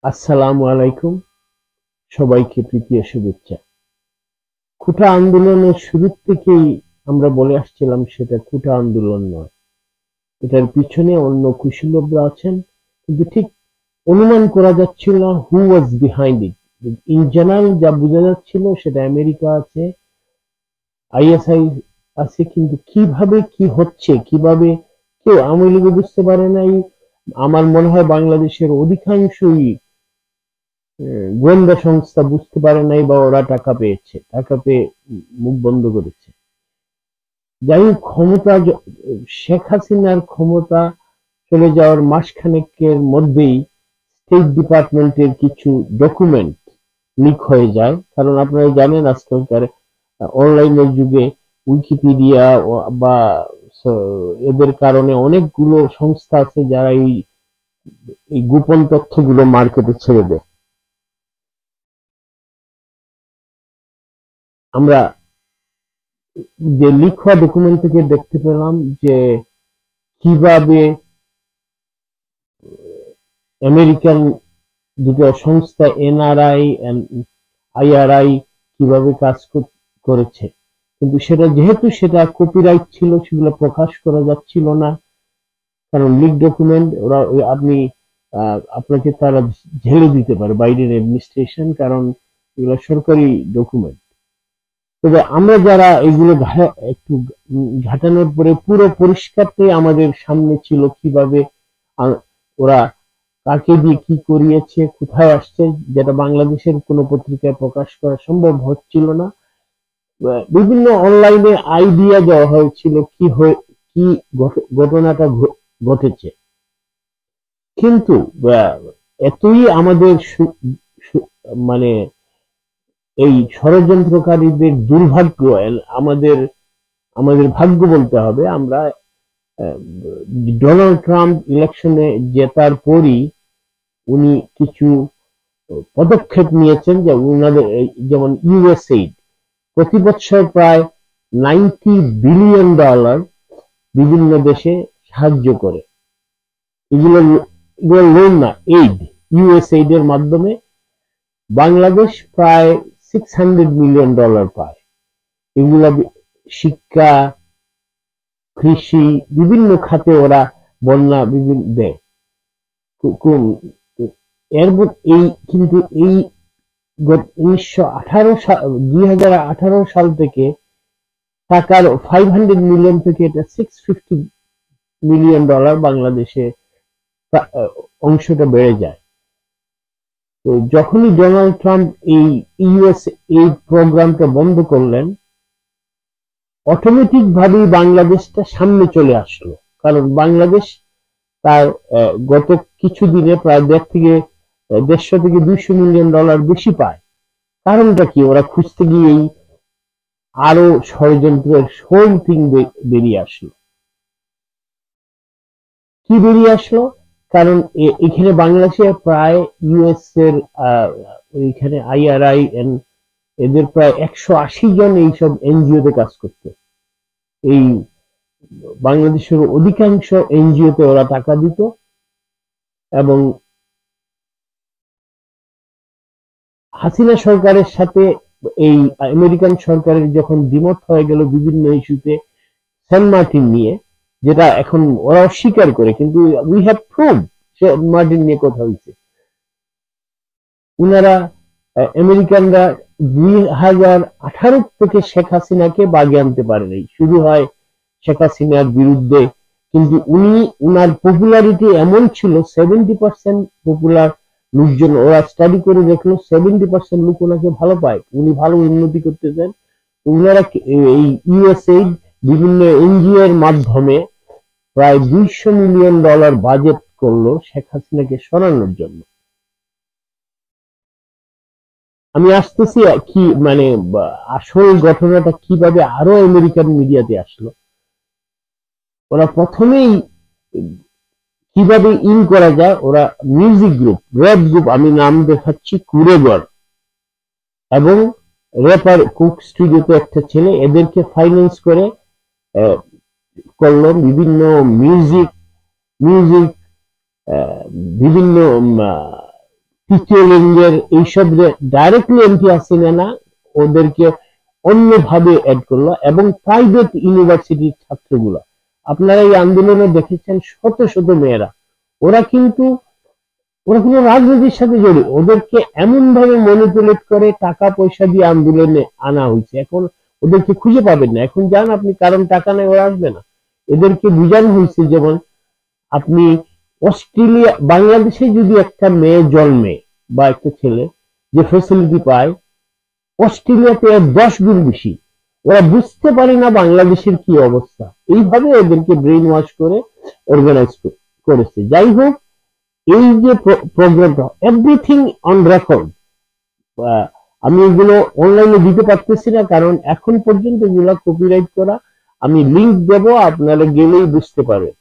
আসসালামু আলাইকুম, সবাইকে প্রীতি ও শুভেচ্ছা। কোটা আন্দোলনের শুরু থেকেই আমরা বলে আসছিলাম সেটা কোটা আন্দোলন নয়, এটার পিছনে অন্য কুশলীরা আছেন, কিন্তু ঠিক অনুমান করা যাচ্ছিল না হু ওয়াজ বিহাইন্ড ইট। ইন জেনারেল যা বোঝা যাচ্ছিল সেটা আমেরিকা আছে, আইএসআই আছে, কিন্তু কিভাবে কি হচ্ছে, কিভাবে কেউ আওয়ামী লীগও বুঝতে পারে নাই। আমার মনে হয় বাংলাদেশের অধিকাংশই গোয়েন্দা সংস্থা বুঝতে পারে নাই, বা ওরা টাকা পেয়েছে, টাকা পেয়ে মুখ বন্ধ করেছে। যাই হোক, শেখ হাসিনার ক্ষমতা চলে যাওয়ার মাসখানেকের মধ্যেই স্টেট ডিপার্টমেন্টের কিছু ডকুমেন্ট লিক হয়ে যায়। কারণ আপনারা জানেন আজকালকার অনলাইনের যুগে উইকিপিডিয়া বা এদের কারণে অনেকগুলো সংস্থা আছে যারা এই গোপন তথ্যগুলো মার্কেটে ছেড়ে দেয়। আমরা যে লিখা ডকুমেন্ট থেকে দেখতে পেলাম যে কিভাবে আমেরিকান দুটো সংস্থা এনআরআই এন্ড আইআরআই কিভাবে কাজ করেছে, কিন্তু সেটা যেহেতু সেটা কপিরাইট ছিল সেগুলো প্রকাশ করা যাচ্ছিল না। কারণ লিক ডকুমেন্ট ওরা আপনি আপনাকে তারা ঝেলে দিতে পারে বাইডেন অ্যাডমিনিস্ট্রেশন, কারণ এগুলো সরকারি ডকুমেন্ট। তবে আমরা যারা এগুলো একটু ঘাটানোর পরে পুরো পরিষ্কারটাই আমাদের সামনে ছিল, কিভাবে ওরা কাকে দিয়ে কি করিয়েছে, কোথায় আসছে, যেটা বাংলাদেশের কোনো পত্রিকায় প্রকাশ করা সম্ভব হচ্ছিল না। বিভিন্ন অনলাইনে আইডিয়া দেওয়া হয়েছিল কি ঘটনাটা ঘটেছে, কিন্তু এতই আমাদের মানে এই ষড়যন্ত্রকারীদের দুর্ভাগ্য, আমাদের আমাদের ভাগ্য বলতে হবে। আমরা ডোনাল্ড ট্রাম্প ইলেকশনে জেতার পরই উনি কিছু পদক্ষেপ নিয়েছেন, যে উনাদের যেমন ইউএসএইড প্রতি বছর প্রায় $90 বিলিয়ন বিভিন্ন দেশে সাহায্য করে। এগুলো লোন না, এইড। ইউএসএইড এর মাধ্যমে বাংলাদেশ প্রায় $600 মিলিয়ন পায়। এগুলা শিক্ষা, কৃষি, বিভিন্ন খাতে ওরা বন্যা বিভিন্ন দেয়। এর এই কিন্তু এই 2018 সাল থেকে টাকার 500 মিলিয়ন থেকে এটা $650 মিলিয়ন বাংলাদেশে অংশটা বেড়ে যায়। তো যখনই ডোনাল্ড ট্রাম্প এই ইউএস এই প্রোগ্রামটা বন্ধ করলেন, অটোমেটিক ভাবেই বাংলাদেশটা সামনে চলে আসলো। কারণ বাংলাদেশ তার গত কিছুদিনে প্রায় 150 থেকে 200 মিলিয়ন ডলার বেশি পায়। কারণটা কি? ওরা খুঁজতে গিয়েই আরো ষড়যন্ত্রের হোল থিং বেরিয়ে আসলো। কি বেরিয়ে আসলো? কারণ এখানে বাংলাদেশে প্রায় ইউএস এর এখানে আইআরআই এদের প্রায় 180 জন এইসব এনজিও তে কাজ করতো। এই বাংলাদেশের অধিকাংশ এনজিও তে ওরা টাকা দিত, এবং হাসিনা সরকারের সাথে এই আমেরিকান সরকারের যখন দ্বিমত হয়ে গেল বিভিন্ন ইস্যুতে, সেন্ট মার্টিন নিয়ে, যেটা এখন ওরা অস্বীকার করে, কিন্তু we have prove Saint Martin নিয়ে কথা হয়েছে। উনারা আমেরিকানরা 2018 থেকে শেখ হাসিনাকে বাগে আনতে পারেনি। শুরু হয় শেখ হাসিনার বিরুদ্ধে, কিন্তু উনার পপুলারিটি এমন ছিল, 70% পপুলার লোকজন, ওরা স্টাডি করে দেখলো 70% লোক ওনাকে ভালো পায়, উনি ভালো উন্নতি করতে চান। উনারা এই ইউএসএইড বিভিন্ন এনজিও এর মাধ্যমে প্রায় $200 মিলিয়ন বাজেট করলো শেখ হাসিনাকে সরানোর জন্য। আমি আসতেছি কি মানে আসল ঘটনাটা কিভাবে আরো আমেরিকান মিডিয়াতে আসলো। ওরা প্রথমেই কিভাবে ইন করা যায়, ওরা মিউজিক গ্রুপ, র্যাপ গ্রুপ, আমি নাম দেখাচ্ছি কুরেগর, এবং র্যাপার কুক স্টুডিওতে একটা ছেলে, এদেরকে ফাইন্যান্স করে করলো বিভিন্ন মিউজিক মিউজিক বিভিন্ন তৃতীয় লিঙ্গের এইসব ডাইরেক্টলি এমপি হাসিনা না, ওদেরকে অন্যভাবে অ্যাড করলো, এবং প্রাইভেট ইউনিভার্সিটির ছাত্রগুলো, আপনারা এই আন্দোলনে দেখেছেন শত শত মেয়েরা, ওরা কিন্তু ওরা কোনো রাজনীতির সাথে জড়িত, ওদেরকে এমন ভাবে ম্যানিপুলেট করে টাকা পয়সা দিয়ে আন্দোলনে আনা হয়েছে। এখন ওদেরকে খুঁজে পাবেন না, এখন যান আপনি, কারণ টাকা নেই, ওরা আসবে না। এদেরকে বুঝানো হয়েছে, যেমন আপনি অস্ট্রেলিয়া, বাংলাদেশে যদি একটা মেয়ে জন্মে বা একটা ছেলে যে ফ্যাসিলিটি পায়, অস্ট্রেলিয়াতে 10 গুণ বেশি। ওরা বুঝতে পারে না বাংলাদেশের কি অবস্থা, এইভাবে ওদেরকে ব্রেইন ওয়াশ করে অর্গানাইজ করেছে। যাই হোক, এই যে প্রোগ্রামটা, এভরিথিং অন রেকর্ড, আমি এগুলো অনলাইনে দিতে পারতেছি না, কারণ এখন পর্যন্ত এগুলো কপিরাইট করা। আমি লিংক দেব, আপনারা গেলেই বুঝতে পারবেন।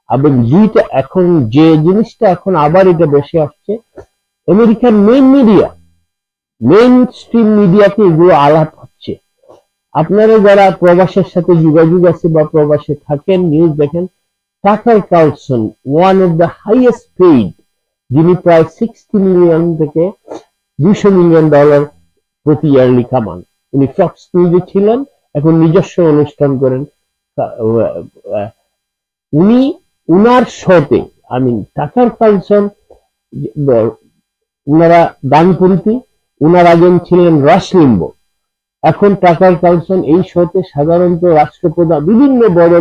এবং যেটা এখন, যে জিনিসটা এখন আবার এটা বেশি আসছে, আমেরিকার মেইন স্ট্রিম মিডিয়াতে এগুলো আলাপ হচ্ছে। আপনারা যারা প্রবাসের সাথে যোগাযোগ আছে বা প্রবাসে থাকেন, নিউজ দেখেন, Tucker Carlson, one of the highest paid, যিনি প্রায় 60 মিলিয়ন থেকে $200 মিলিয়ন প্রতি ইয়ারলি কামান। উনি ফক্স নিউজে ছিলেন, এখন নিজস্ব অনুষ্ঠান করেন। উনি উনার শোতে, টাকার কার্লসন, উনারা ডানপন্থী, উনার আগে ছিলেন রাশ লিম্বো, এখন টাকার কার্লসন এই শোতে সাধারণত রাষ্ট্রপ্রধান, বিভিন্ন বড়,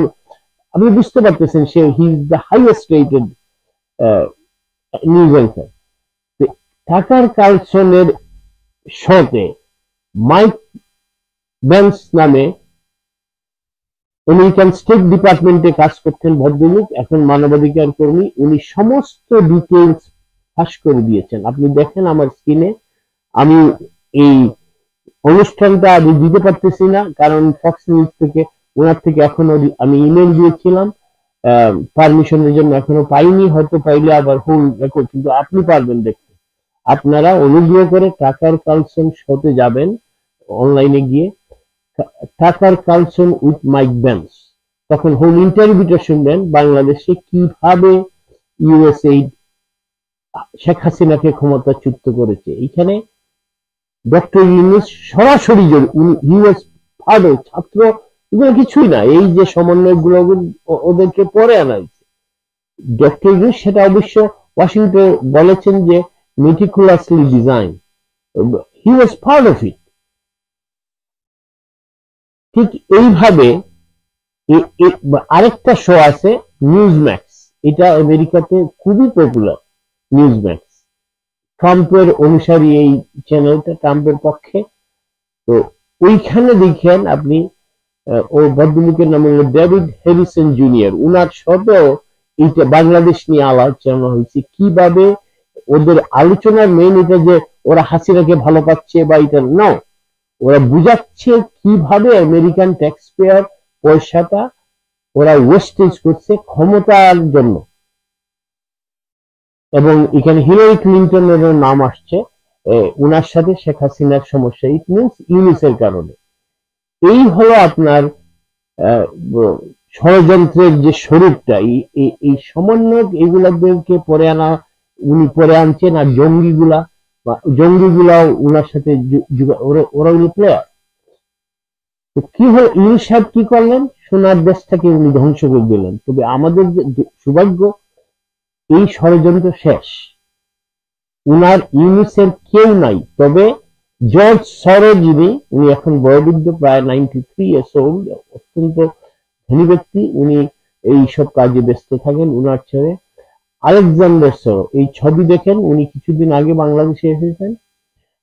আপনি বুঝতে পারতেছেন, সে he is the highest rated news anchor. Tucker কার্লসনের শোতে মাইক বেন্স নামে আমেরিকান স্টেট ডিপার্টমেন্টে কাজ করতেন ভদ্রলোক, এখন মানবাধিকার কর্মী। উনি সমস্ত ডিটেলস ফাঁস করে দিয়েছেন। আপনি দেখেন আমার স্ক্রিনে, আমি এই অনুষ্ঠানটা আমি দিতে পারতেছি না, কারণ ফক্স নিউজ থেকে, ওনার থেকে এখনো আমি ইমেল দিয়েছিলাম পারমিশনের জন্য, এখনো পাইনি, হয়তো পাইলে আবার হোল রেকর্ড, কিন্তু আপনি পারবেন দেখতে। আপনারা অনুগ্রহ করে টাকার কার্লসন শোতে যাবেন, অনলাইনে গিয়ে Tucker Carlson with Mike Benz, তখন হোল ইন্টারভিউটা শুনবেন, বাংলাদেশে কিভাবে ইউএসএ শেখ হাসিনাকে ক্ষমতাচ্যুত করেছে। এইখানে ডক্টর ইউনূস সরাসরি ইউএস ফার্ডের ছাত্র, এগুলো কিছুই না, এই যে সমন্বয় গুলো ওদেরকে পরে আনা হয়েছে। ডক্টর ইউনূস সেটা অবশ্য ওয়াশিংটন বলেছেন যে meticulously designed, he was part of it। ঠিক এইভাবে আরেকটা শো আছে নিউজম্যাক্স, এটা আমেরিকাতে খুবই পপুলার। নিউজম্যাক্স ট্রাম্পের অনুসারী এই চ্যানেলটা, ট্রাম্পের পক্ষে। তো ওইখানে দেখেন আপনি, ও ভদ্রলোকের নাম হলো ডেভিড হ্যারিসন জুনিয়র, উনার শোতেও এইটা বাংলাদেশ নিয়ে আলোচনা হয়েছে। কিভাবে ওদের আলোচনার মেইন এটা যে ওরা হাসিনাকে ভালো পাচ্ছে বা এটা না, ওরা বুঝাচ্ছে কিভাবে আমেরিকান ট্যাক্স পেয়ার পয়সাটা ওরা ওয়েস্টেজ করছে ক্ষমতার জন্য। এবং এখানে হিলারি ক্লিন্টনের নাম আসছে, উনার সাথে শেখ হাসিনার সমস্যা, ইট মিনস ইউনিসের কারণে। এই হলো আপনার ষড়যন্ত্রের যে স্বরূপটা, এই সমন্বয়, এগুলাদেরকে পরে আনা, উনি পরে আনছেন। আর জঙ্গিগুলাও উনার সাথে ওরা হলো প্লেয়ার। তো কি হল, ইউনূস সাহেব কি করলেন, সোনার দেশটাকে উনি ধ্বংস করে দিলেন। তবে আমাদের যে সৌভাগ্য, এই ষড়যন্ত্র শেষ, উনার ইউনূসের কেউ নাই। তবে জর্জ সরোজ, উনি এখন বয়োবৃদ্ধ, প্রায় 93 years old, অত্যন্ত ধনী ব্যক্তি, উনি এই সব কাজে ব্যস্ত থাকেন। উনার ছেলে আলেকজান্ডার সরো, এই ছবি দেখেন, উনি কিছুদিন আগে বাংলাদেশে এসেছেন,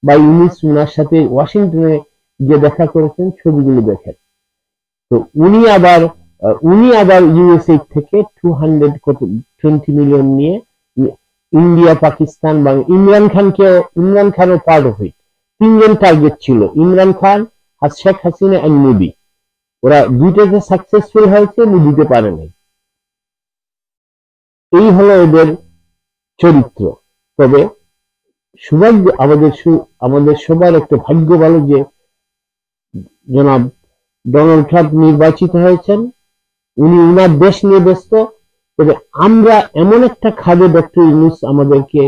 বা ইউনূস উনার সাথে ওয়াশিংটনে গিয়ে দেখা করেছেন, ছবিগুলো দেখেন। তো উনি আবার ইউএসএ থেকে 220 মিলিয়ন নিয়ে ইন্ডিয়া, পাকিস্তান, ইমরান খানও পার্ট অফ ইট। 3 জন টার্গেট ছিল, ইমরান খান, শেখ হাসিনা এন্ড মোদি। ওরা দুইটাতে সাকসেসফুল হয়েছে, মোদিতে পারে নাই। এই হলো এদের চরিত্র। তবে সৌভাগ্য, আমাদের সবার একটা ভাগ্য ভালো যে জনাব ডোনাল্ড ট্রাম্প নির্বাচিত হয়েছেন। উনি উনার দেশ নিয়ে ব্যস্ত। তবে আমরা এমন একটা খাদে ডক্টর ইউনূস আমাদেরকে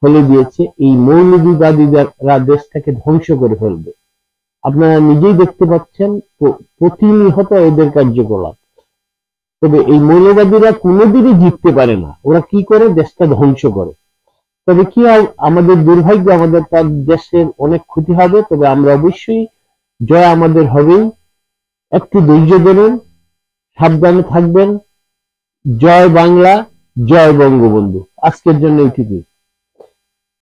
ফেলে দিয়েছে। এই মৌলবাদীরা দেশটাকে ধ্বংস করে ফেলবে। আপনারা নিজেই দেখতে পাচ্ছেন প্রতিনিয়ত এদের কার্যকলাপ। তবে এই মৌলবাদীরা কোনোদিনই জিততে পারে না। ওরা কি করে? দেশটা ধ্বংস করে। তবে কি হয়, আমাদের দুর্ভাগ্য, আমাদের তার দেশের অনেক ক্ষতি হবে। তবে আমরা অবশ্যই জয় আমাদের হবেই। একটু ধৈর্য ধরুন, সাবধানে থাকবেন। জয় বাংলা, জয় বঙ্গবন্ধু। আজকের জন্য এইটুকুই।